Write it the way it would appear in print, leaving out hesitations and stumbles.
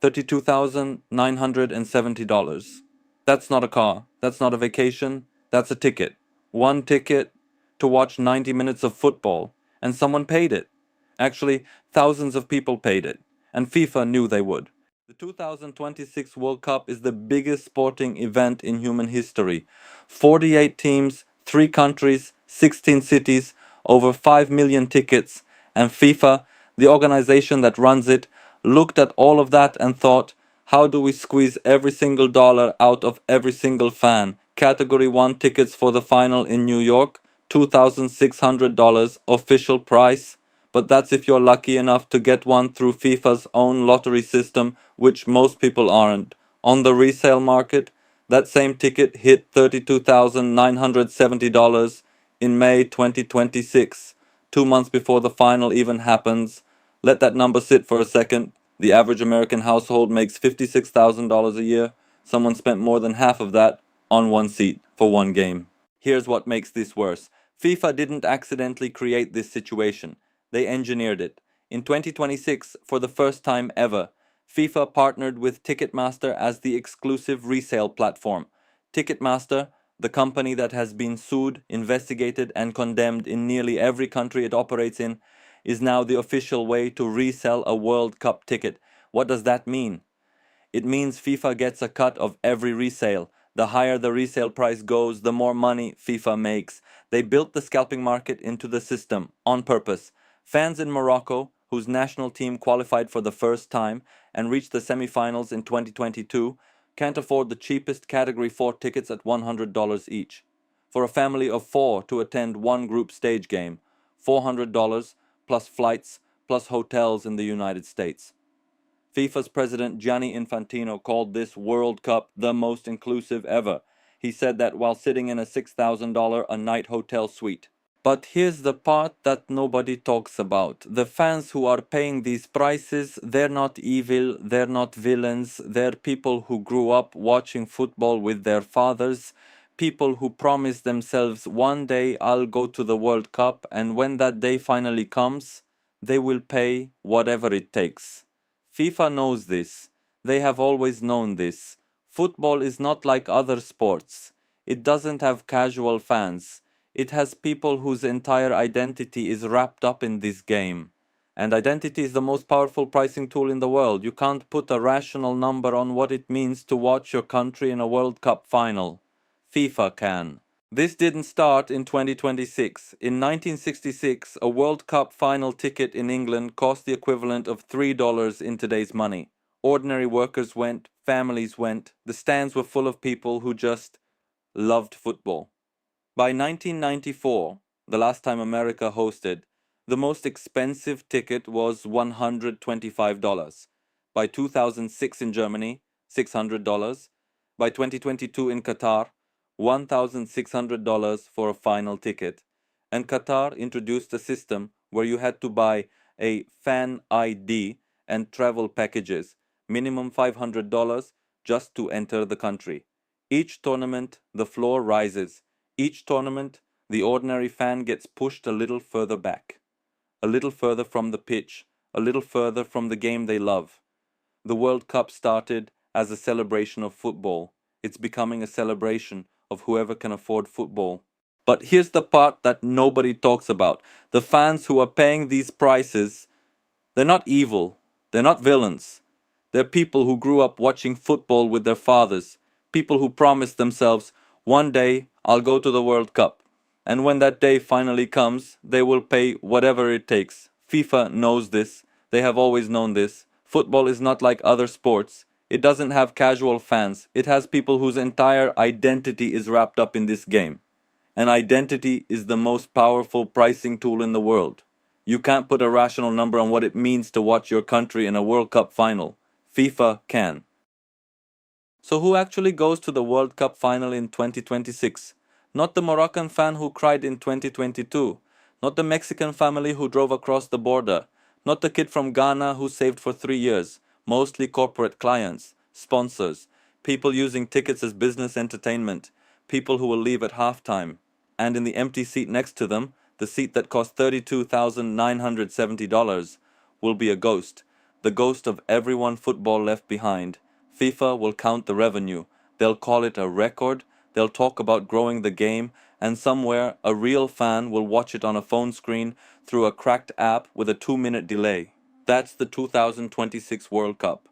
$32,970. That's not a car. That's not a vacation. That's a ticket. One ticket to watch 90 minutes of football. And someone paid it. Actually, thousands of people paid it. And FIFA knew they would. The 2026 World Cup is the biggest sporting event in human history. 48 teams, 3 countries, 16 cities, over 5 million tickets, and FIFA, the organization that runs it, looked at all of that and thought, how do we squeeze every single dollar out of every single fan? Category 1 tickets for the final in New York, $2,600 official price. But that's if you're lucky enough to get one through FIFA's own lottery system, which most people aren't. On the resale market, that same ticket hit $32,970 in May 2026, 2 months before the final even happens. Let that number sit for a second. The average American household makes $56,000 a year. Someone spent more than half of that on one seat for one game. Here's what makes this worse. FIFA didn't accidentally create this situation. They engineered it. In 2026, for the first time ever, FIFA partnered with Ticketmaster as the exclusive resale platform. Ticketmaster, the company that has been sued, investigated, and condemned in nearly every country it operates in, is now the official way to resell a World Cup ticket. What does that mean? It means FIFA gets a cut of every resale. The higher the resale price goes, the more money FIFA makes. They built the scalping market into the system on purpose. Fans in Morocco, whose national team qualified for the first time and reached the semifinals in 2022, can't afford the cheapest Category 4 tickets at $100 each. For a family of 4 to attend one group stage game, $400 plus flights plus hotels in the United States. FIFA's president Gianni Infantino called this World Cup the most inclusive ever. He said that while sitting in a $6,000 a night hotel suite. But here's the part that nobody talks about. The fans who are paying these prices, they're not evil, they're not villains, they're people who grew up watching football with their fathers, people who promised themselves one day I'll go to the World Cup, and when that day finally comes, they will pay whatever it takes. FIFA knows this. They have always known this. Football is not like other sports. It doesn't have casual fans. It has people whose entire identity is wrapped up in this game. And identity is the most powerful pricing tool in the world. You can't put a rational number on what it means to watch your country in a World Cup final. FIFA can. This didn't start in 2026. In 1966, a World Cup final ticket in England cost the equivalent of $3 in today's money. Ordinary workers went, families went, the stands were full of people who just loved football. By 1994, the last time America hosted, the most expensive ticket was $125. By 2006 in Germany, $600. By 2022 in Qatar, $1,600 for a final ticket. And Qatar introduced a system where you had to buy a fan ID and travel packages, minimum $500 just to enter the country. Each tournament, the floor rises. Each tournament, the ordinary fan gets pushed a little further back, a little further from the pitch, a little further from the game they love. The World Cup started as a celebration of football. It's becoming a celebration of whoever can afford football. But here's the part that nobody talks about. The fans who are paying these prices, they're not evil. They're not villains. They're people who grew up watching football with their fathers. People who promised themselves, one day I'll go to the World Cup. And when that day finally comes, they will pay whatever it takes. FIFA knows this. They have always known this. Football is not like other sports. It doesn't have casual fans. It has people whose entire identity is wrapped up in this game. And identity is the most powerful pricing tool in the world. You can't put a rational number on what it means to watch your country in a World Cup final. FIFA can. So who actually goes to the World Cup final in 2026? Not the Moroccan fan who cried in 2022. Not the Mexican family who drove across the border. Not the kid from Ghana who saved for 3 years. Mostly corporate clients, sponsors, people using tickets as business entertainment, people who will leave at halftime. And in the empty seat next to them, the seat that cost $32,970, will be a ghost. the ghost of everyone football left behind. FIFA will count the revenue. They'll call it a record. They'll talk about growing the game, and somewhere a real fan will watch it on a phone screen through a cracked app with a 2-minute delay. That's the 2026 World Cup.